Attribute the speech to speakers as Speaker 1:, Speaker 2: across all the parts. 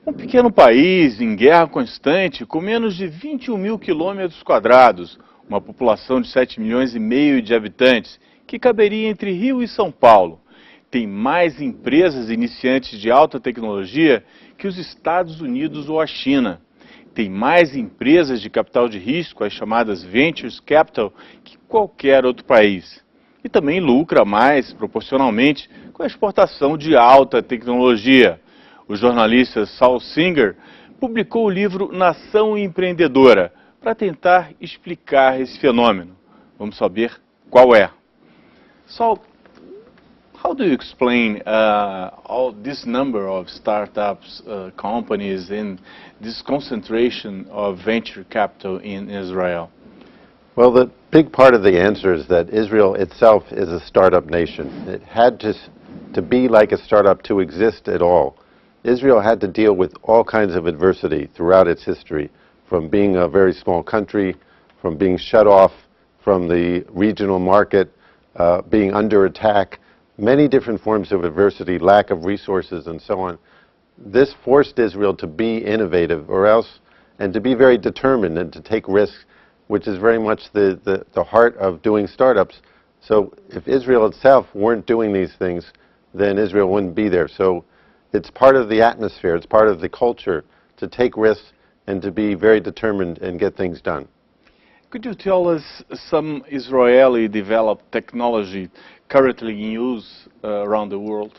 Speaker 1: Um pequeno país em guerra constante, com menos de 21 mil quilômetros quadrados, uma população de 7 milhões e meio de habitantes, que caberia entre Rio e São Paulo. Tem mais empresas iniciantes de alta tecnologia que os Estados Unidos ou a China. Tem mais empresas de capital de risco, as chamadas Ventures Capital, que qualquer outro país. E também lucra mais, proporcionalmente, com a exportação de alta tecnologia. O jornalista Saul Singer publicou o livro Nação Empreendedora para tentar explicar esse fenômeno. Vamos saber qual é. Saul, how do you explain all this number of startups, companies, and this concentration of venture capital in Israel?
Speaker 2: Well, the big part of the answer is that Israel itself is a startup nation. It had to be like a startup to exist at all. Israel had to deal with all kinds of adversity throughout its history, from being a very small country, from being shut off from the regional market, being under attack, many different forms of adversity, lack of resources, and so on. This forced Israel to be innovative, and to be very determined and to take risks, which is very much the heart of doing startups. So if Israel itself weren't doing these things, then Israel wouldn't be there. So it's part of the atmosphere, it's part of the culture to take risks and to be very determined and get things done.
Speaker 1: Could you tell us some Israeli-developed technology currently in use around the world?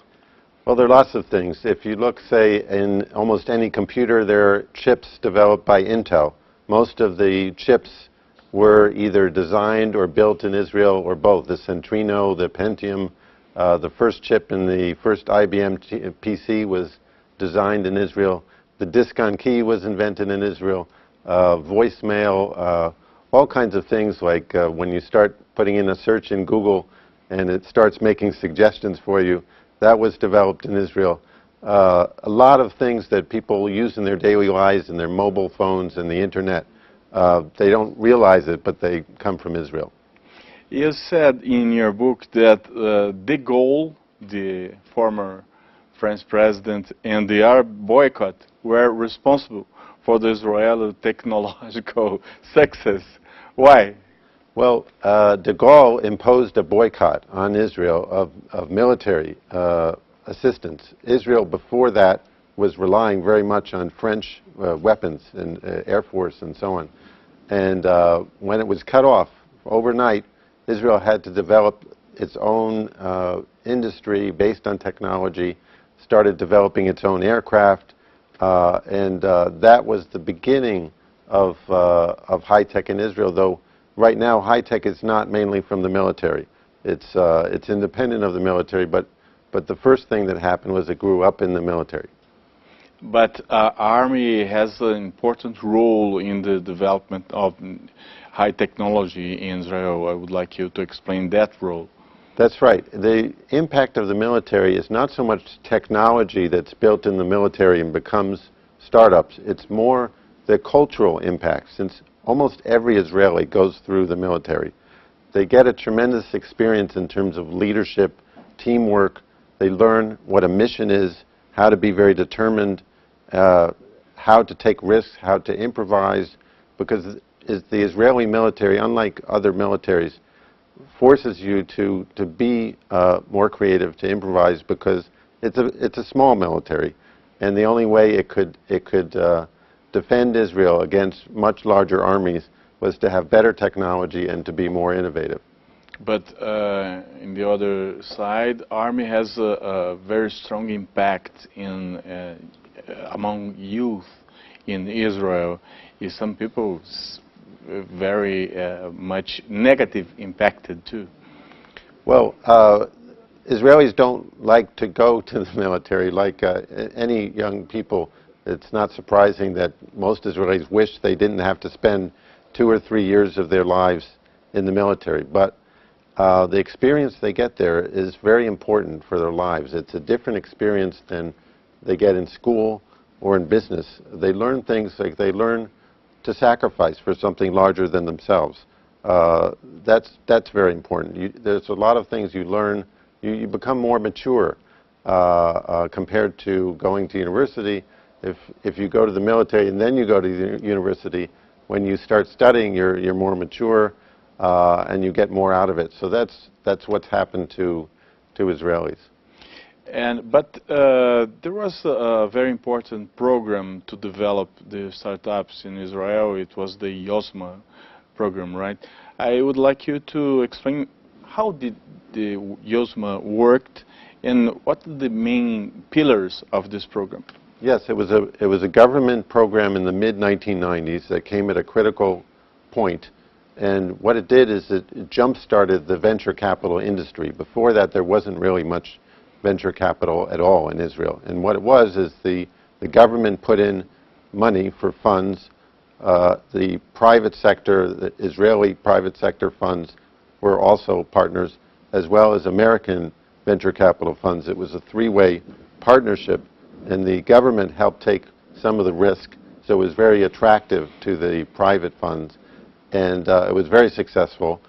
Speaker 2: Well, there are lots of things. If you look, say, in almost any computer, there are chips developed by Intel. Most of the chips were either designed or built in Israel or both. The Centrino, the Pentium, the first chip in the first IBM PC was designed in Israel. The disk-on-key was invented in Israel. Voicemail, all kinds of things like when you start putting in a search in Google and it starts making suggestions for you, that was developed in Israel. A lot of things that people use in their daily lives, in their mobile phones and the internet, they don't realize it, but they come from Israel.
Speaker 1: You said in your book that de Gaulle, the former French president, and the Arab boycott were responsible for the Israeli technological success. Why?
Speaker 2: Well, de Gaulle imposed a boycott on Israel of military assistance. Israel before that was relying very much on French weapons and Air Force and so on. And when it was cut off overnight, Israel had to develop its own industry based on technology, started developing its own aircraft, and that was the beginning of high-tech in Israel, though right now high-tech is not mainly from the military. It's independent of the military, but the first thing that happened was it grew up in the military.
Speaker 1: But Army has an important role in the development of high technology in Israel. I would like you to explain that role.
Speaker 2: That's right. The impact of the military is not so much technology that's built in the military and becomes startups. It's more the cultural impact, since almost every Israeli goes through the military. They get a tremendous experience in terms of leadership, teamwork. They learn what a mission is, how to be very determined, how to take risks, how to improvise, because the Israeli military, unlike other militaries, forces you to be more creative, to improvise, because it's a small military, and the only way it could defend Israel against much larger armies was to have better technology and to be more innovative.
Speaker 1: But in the other side, Army has a very strong impact in among youth in Israel. Some people very much negative impacted too.
Speaker 2: Well, Israelis don't like to go to the military. Like any young people, it's not surprising that most Israelis wish they didn't have to spend 2 or 3 years of their lives in the military. But the experience they get there is very important for their lives. It's a different experience than they get in school or in business. They learn things like they learn to sacrifice for something larger than themselves. That's very important. There's a lot of things you learn You become more mature compared to going to university. If you go to the military and then you go to the university, when you start studying, you're more mature and you get more out of it. So that's what's happened to Israelis.
Speaker 1: But there was a very important program to develop the startups in Israel. It was the YOSMA program, right? I would like you to explain how did the YOSMA worked and what are the main pillars of this program?
Speaker 2: Yes, it was a government program in the mid-1990s that came at a critical point. And what it did is it jump-started the venture capital industry. Before that, there wasn't really much venture capital at all in Israel. And what it was is the government put in money for funds. The private sector, the Israeli private sector funds were also partners, as well as American venture capital funds. It was a three-way partnership, and the government helped take some of the risk, so it was very attractive to the private funds. And it was very successful,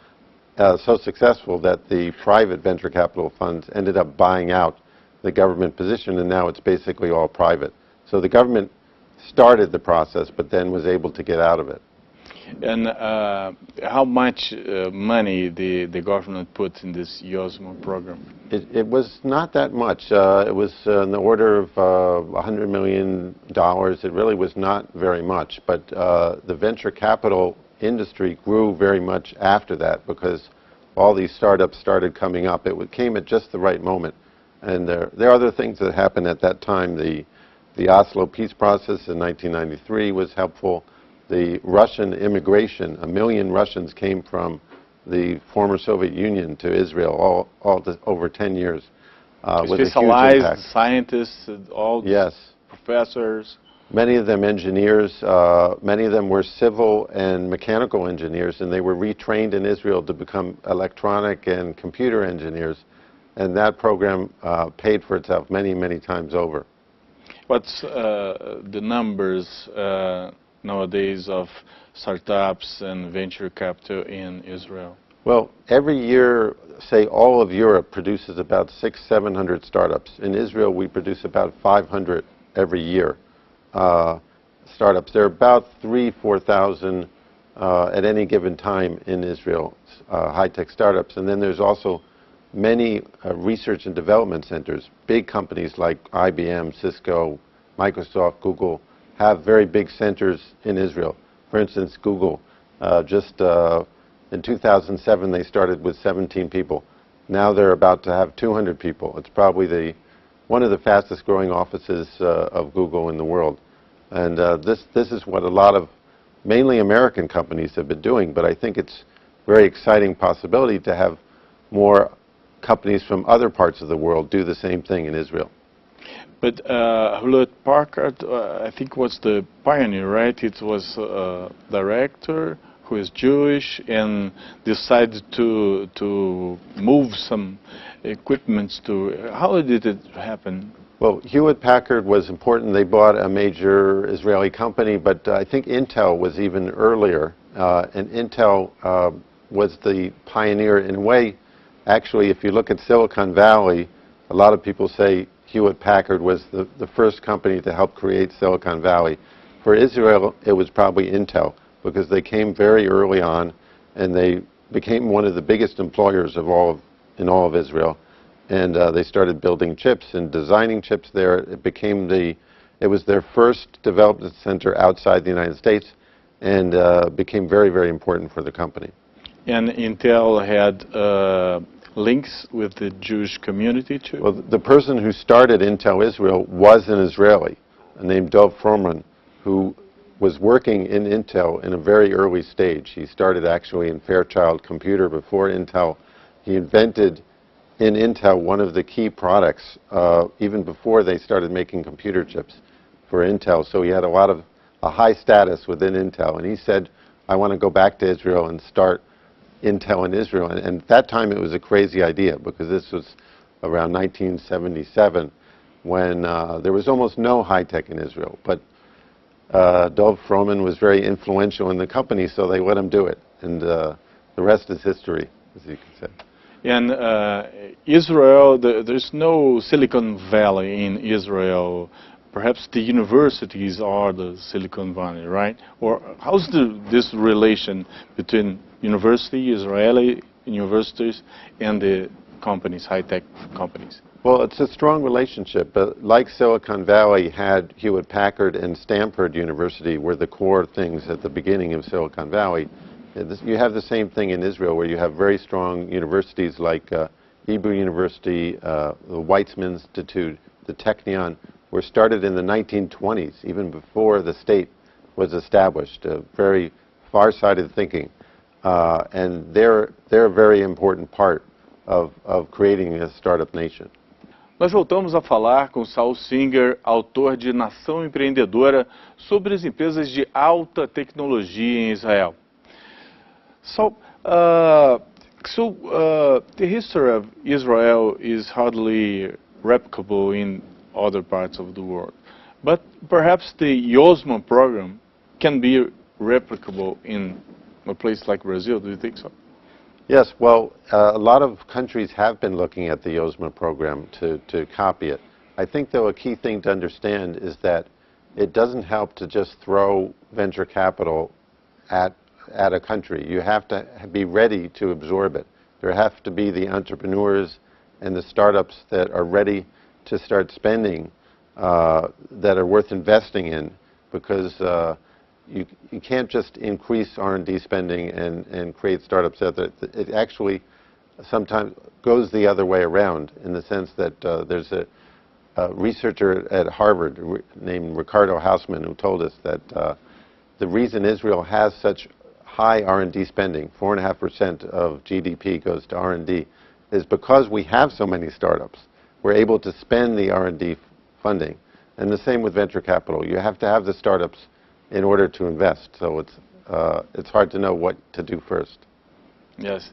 Speaker 2: so successful that the private venture capital funds ended up buying out the government position, and now it's basically all private. So the government started the process, but then was able to get out of it.
Speaker 1: And how much money the government put in this YOSMA program?
Speaker 2: It was not that much. It was in the order of $100 million. It really was not very much, but the venture capital industry grew very much after that because all these startups started coming up. It came at just the right moment. And there are other things that happened at that time. The Oslo peace process in 1993 was helpful. The Russian immigration, 1 million Russians came from the former Soviet Union to Israel over 10 years. Was a huge impact.
Speaker 1: Specialized scientists, all
Speaker 2: yes.
Speaker 1: Professors.
Speaker 2: Many of them engineers, many of them were civil and mechanical engineers, and they were retrained in Israel to become electronic and computer engineers, and that program paid for itself many, many times over.
Speaker 1: What's the numbers nowadays of startups and venture capital in Israel?
Speaker 2: Well, every year, say all of Europe produces about 600-700 startups. In Israel, we produce about 500 every year. Startups. There are about 3,000-4,000 at any given time in Israel, high-tech startups. And then there's also many research and development centers. Big companies like IBM, Cisco, Microsoft, Google have very big centers in Israel. For instance, Google, just in 2007 they started with 17 people. Now they're about to have 200 people. It's probably one of the fastest growing offices of Google in the world. And this is what a lot of mainly American companies have been doing, but I think it's a very exciting possibility to have more companies from other parts of the world do the same thing in Israel.
Speaker 1: But Hewlett-Packard, I think, was the pioneer, right? It was a director who is Jewish and decided to move some equipment to. How did it happen?
Speaker 2: Well, Hewlett-Packard was important. They bought a major Israeli company, but I think Intel was even earlier. And Intel was the pioneer in a way. Actually, if you look at Silicon Valley, a lot of people say Hewlett-Packard was the first company to help create Silicon Valley. For Israel, it was probably Intel, because they came very early on, and they became one of the biggest employers in all of Israel. And they started building chips and designing chips there. It was their first development center outside the United States, and became very, very important for the company.
Speaker 1: And Intel had links with the Jewish community too?
Speaker 2: Well, the person who started Intel Israel was an Israeli named Dov Froman, who was working in Intel in a very early stage. He started actually in Fairchild Computer before Intel. He invented in Intel one of the key products even before they started making computer chips for Intel. So he had a high status within Intel, and he said, I want to go back to Israel and start Intel in Israel. And at that time it was a crazy idea, because this was around 1977 when there was almost no high-tech in Israel. But Dov Froman was very influential in the company, so they let him do it. And the rest is history, as you can say.
Speaker 1: And Israel, there's no Silicon Valley in Israel. Perhaps the universities are the Silicon Valley, right? Or how's this relation between Israeli universities, and the companies, high-tech companies?
Speaker 2: Well, it's a strong relationship, but like Silicon Valley had Hewlett-Packard and Stanford University were the core things at the beginning of Silicon Valley. You have the same thing in Israel, where you have very strong universities like Hebrew University, the Weizmann Institute, the Technion, were started in the 1920s, even before the state was established. Very far-sighted thinking, and they're a very important part of creating a startup nation.
Speaker 1: Nós voltamos a falar com Saul Singer, autor de Nação Empreendedora, sobre as empresas de alta tecnologia em Israel. So the history of Israel is hardly replicable in other parts of the world, but perhaps the Yosma program can be replicable in a place like Brazil. Do you think so?
Speaker 2: Yes, well, a lot of countries have been looking at the Yosma program to copy it. I think, though, a key thing to understand is that it doesn't help to just throw venture capital at a country. You have to be ready to absorb it. There have to be the entrepreneurs and the startups that are ready to start spending, that are worth investing in, because you can't just increase R&D spending and create startups. It actually sometimes goes the other way around, in the sense that there's a researcher at Harvard named Ricardo Hausman who told us that the reason Israel has such high R&D spending, 4.5% of GDP goes to R&D, is because we have so many startups. We're able to spend the R&D funding. And the same with venture capital. You have to have the startups in order to invest. So it's hard to know what to do first.
Speaker 1: Yes.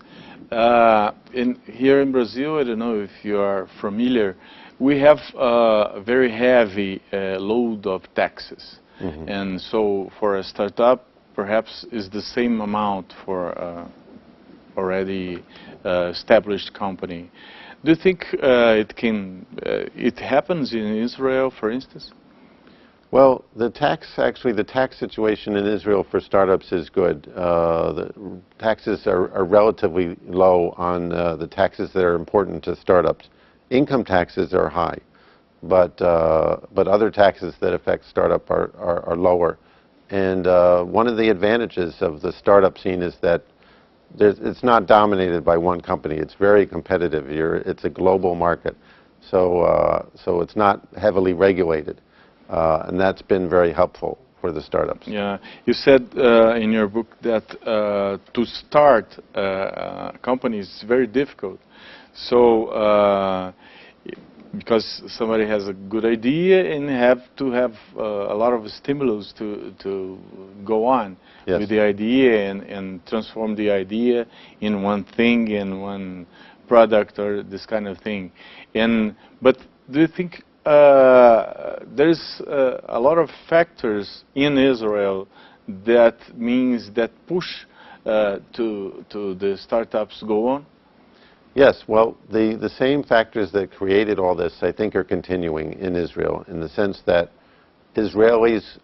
Speaker 1: Here in Brazil, I don't know if you are familiar, we have a very heavy load of taxes. Mm-hmm. And so for a startup, perhaps is the same amount for already established company. Do you think it happens in Israel, for instance?
Speaker 2: Well, the tax situation in Israel for startups is good. The taxes are relatively low on the taxes that are important to startups. Income taxes are high, but other taxes that affect startup are lower. And one of the advantages of the startup scene is that it's not dominated by one company. It's very competitive. It's a global market, so it's not heavily regulated. And that's been very helpful for the startups.
Speaker 1: Yeah, you said in your book that to start a company is very difficult. So because somebody has a good idea and have to have a lot of stimulus to go on. Yes. With the idea and transform the idea in one thing, in one product, or this kind of thing. But do you think there's a lot of factors in Israel that push to the startups go on?
Speaker 2: Yes, well, the same factors that created all this, I think, are continuing in Israel, in the sense that Israelis,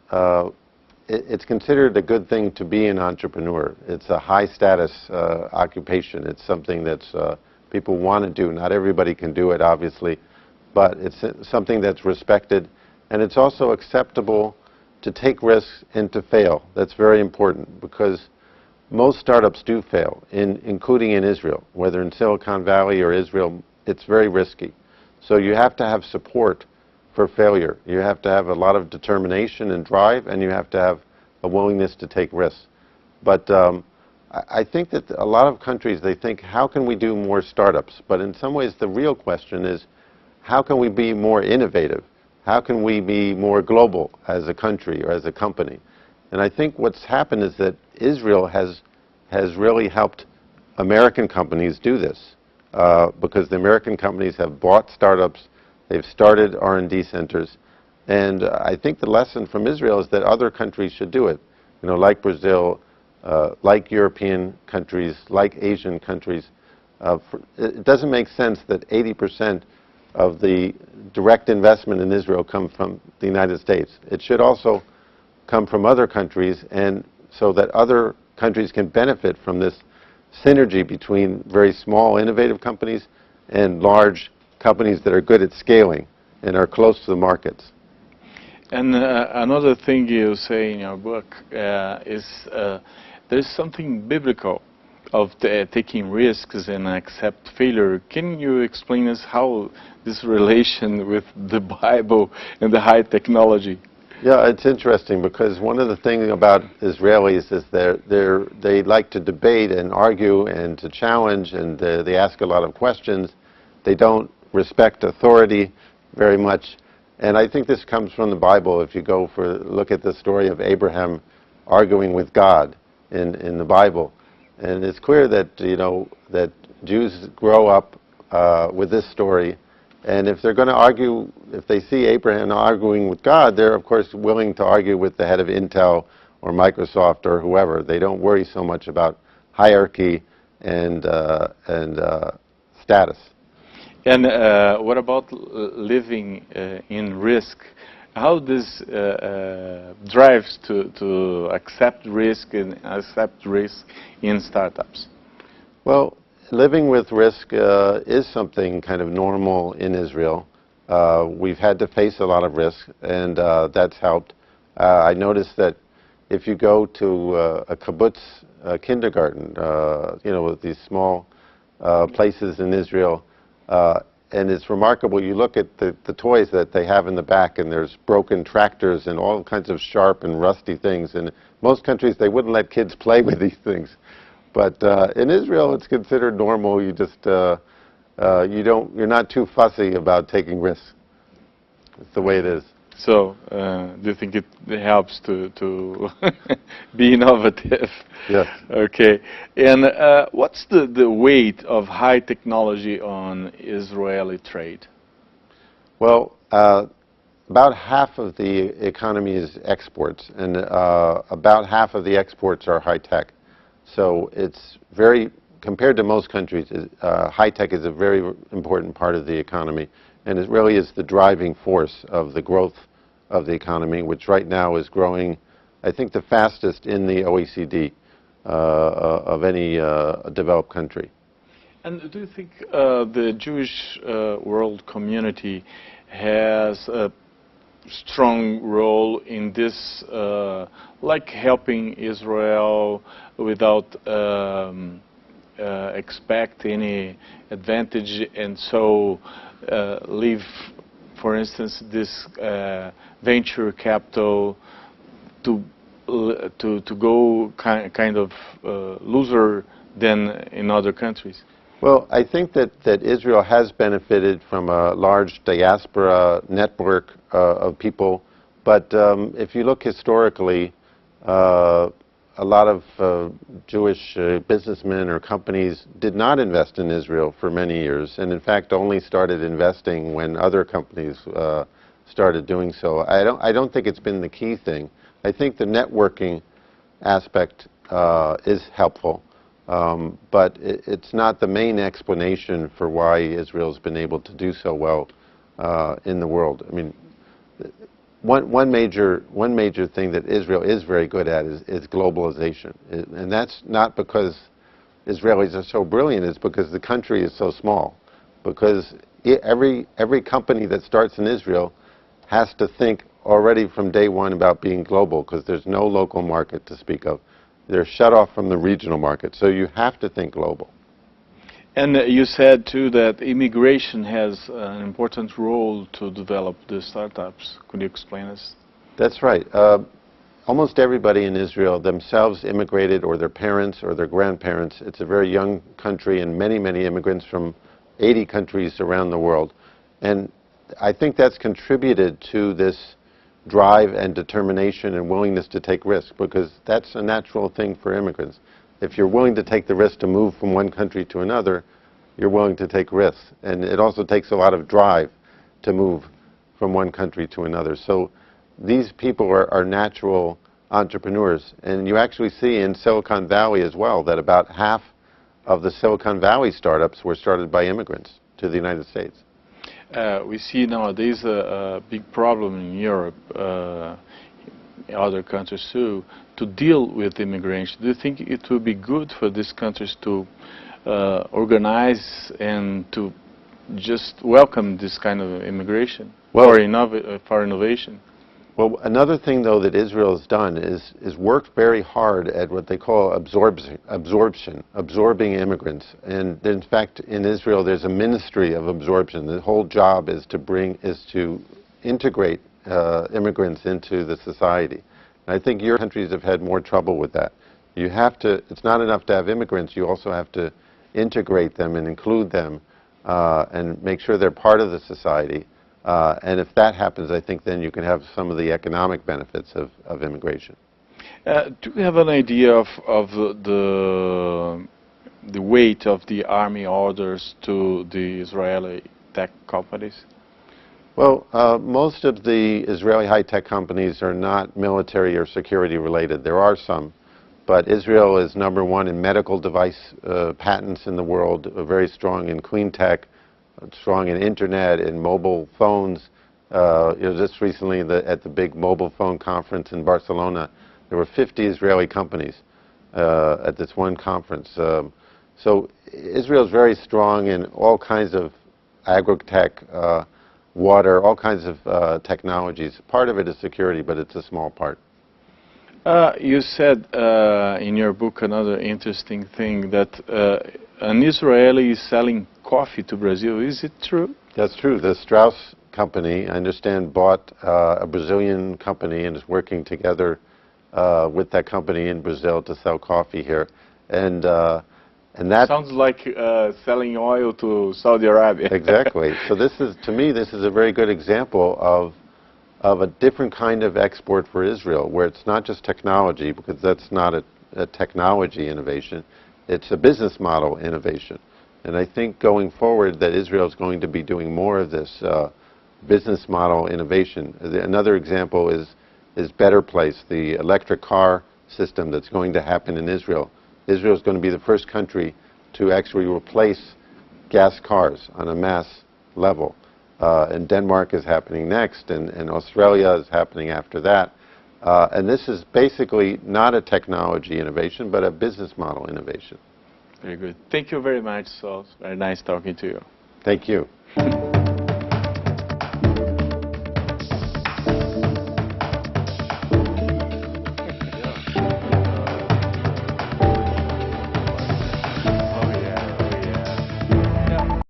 Speaker 2: it's considered a good thing to be an entrepreneur. It's a high-status occupation. It's something that people want to do. Not everybody can do it, obviously, but it's something that's respected, and it's also acceptable to take risks and to fail. That's very important, because most startups do fail, including in Israel. Whether in Silicon Valley or Israel, it's very risky. So you have to have support for failure. You have to have a lot of determination and drive, and you have to have a willingness to take risks. But I think that a lot of countries, they think, how can we do more startups? But in some ways, the real question is, how can we be more innovative? How can we be more global as a country or as a company? And I think what's happened is that Israel has really helped American companies do this, because the American companies have bought startups, they've started R&D centers, and I think the lesson from Israel is that other countries should do it. You know, like Brazil, like European countries, like Asian countries. It doesn't make sense that 80% of the direct investment in Israel come from the United States. It should also come from other countries, and so that other countries can benefit from this synergy between very small innovative companies and large companies that are good at scaling and are close to the markets.
Speaker 1: And another thing you say in your book is there's something biblical of taking risks and accept failure. Can you explain us how this relation with the Bible and the high technology?
Speaker 2: Yeah, it's interesting because one of the things about Israelis is they like to debate and argue and to challenge, and they ask a lot of questions. They don't respect authority very much. And I think this comes from the Bible. If you look at the story of Abraham arguing with God in the Bible, and it's clear that that Jews grow up with this story, and if they're going to argue, if they see Abraham arguing with God, they're of course willing to argue with the head of Intel or Microsoft or whoever. They don't worry so much about hierarchy and status.
Speaker 1: And what about living in risk? How this drives to accept risk and accept risk in startups?
Speaker 2: Well, living with risk is something kind of normal in Israel. We've had to face a lot of risk, and that's helped. I noticed that if you go to a kibbutz kindergarten, these small places in Israel, and it's remarkable. You look at the toys that they have in the back, and there's broken tractors and all kinds of sharp and rusty things. And in most countries, they wouldn't let kids play with these things. But in Israel, it's considered normal. You just you're not too fussy about taking risks. It's the way it is.
Speaker 1: So, do you think it helps to be innovative?
Speaker 2: Yes.
Speaker 1: Okay. And what's the weight of high technology on Israeli trade?
Speaker 2: Well, about half of the economy is exports, and about half of the exports are high tech. So it's compared to most countries, high tech is a very important part of the economy. And it really is the driving force of the growth of the economy, which right now is growing, I think, the fastest in the OECD of any developed country.
Speaker 1: And do you think the Jewish world community has a strong role in this, like helping Israel without expect any advantage, and so leave, for instance, this venture capital to go kind of looser than in other countries?
Speaker 2: Well, I think that Israel has benefited from a large diaspora network of people, but if you look historically, a lot of Jewish businessmen or companies did not invest in Israel for many years, and in fact only started investing when other companies started doing so. I don't think it's been the key thing. I think the networking aspect is helpful, but it's not the main explanation for why Israel's been able to do so well in the world. I mean, one major thing that Israel is very good at is globalization, and that's not because Israelis are so brilliant. It's because the country is so small. Because every company that starts in Israel has to think already from day one about being global, because there's no local market to speak of. They're shut off from the regional market, so you have to think global.
Speaker 1: And you said, too, that immigration has an important role to develop the startups. Could you explain this?
Speaker 2: That's right. Almost everybody in Israel themselves immigrated, or their parents or their grandparents. It's a very young country, and many, many immigrants from 80 countries around the world. And I think that's contributed to this drive and determination and willingness to take risks, because that's a natural thing for immigrants. If you're willing to take the risk to move from one country to another, you're willing to take risks. And it also takes a lot of drive to move from one country to another. So these people are natural entrepreneurs. And you actually see in Silicon Valley as well that about half of the Silicon Valley startups were started by immigrants to the United States.
Speaker 1: We see nowadays a big problem in Europe, other countries too, to deal with immigration. Do you think it will be good for these countries to organize and to just welcome this kind of immigration for innovation?
Speaker 2: Well, another thing, though, that Israel has done is worked very hard at what they call absorbing immigrants. And in fact, in Israel, there's a ministry of absorption. The whole job is to integrate immigrants into the society. And I think your countries have had more trouble with that. You have to. It's not enough to have immigrants. You also have to integrate them and include them and make sure they're part of the society. And if that happens, I think then you can have some of the economic benefits of immigration.
Speaker 1: Do you have an idea of the weight of the army orders to the Israeli tech companies?
Speaker 2: Well, most of the Israeli high-tech companies are not military or security related. There are some, but Israel is #1 in medical device patents in the world, very strong in clean tech, strong in internet, in mobile phones. Just recently at the big mobile phone conference in Barcelona, there were 50 Israeli companies at this one conference. So Israel is very strong in all kinds of agri-tech, water, all kinds of technologies. Part of it is security, but it's a small part.
Speaker 1: You said in your book another interesting thing, that an Israeli is selling coffee to Brazil. Is it true?
Speaker 2: That's true. The Strauss company, I understand, bought a Brazilian company and is working together with that company in Brazil to sell coffee here. And that
Speaker 1: sounds like selling oil to Saudi Arabia.
Speaker 2: Exactly. So this is, to me, this is a very good example of a different kind of export for Israel, where it's not just technology, because that's not a technology innovation. It's a business model innovation. And I think going forward that Israel is going to be doing more of this business model innovation. Another example is Better Place, the electric car system that's going to happen in Israel. Israel is going to be the first country to actually replace gas cars on a mass level. And Denmark is happening next, and Australia is happening after that. And this is basically not a technology innovation, but a business model innovation.
Speaker 1: Very good. Thank you very much, Saul. Very nice talking to you.
Speaker 2: Thank you.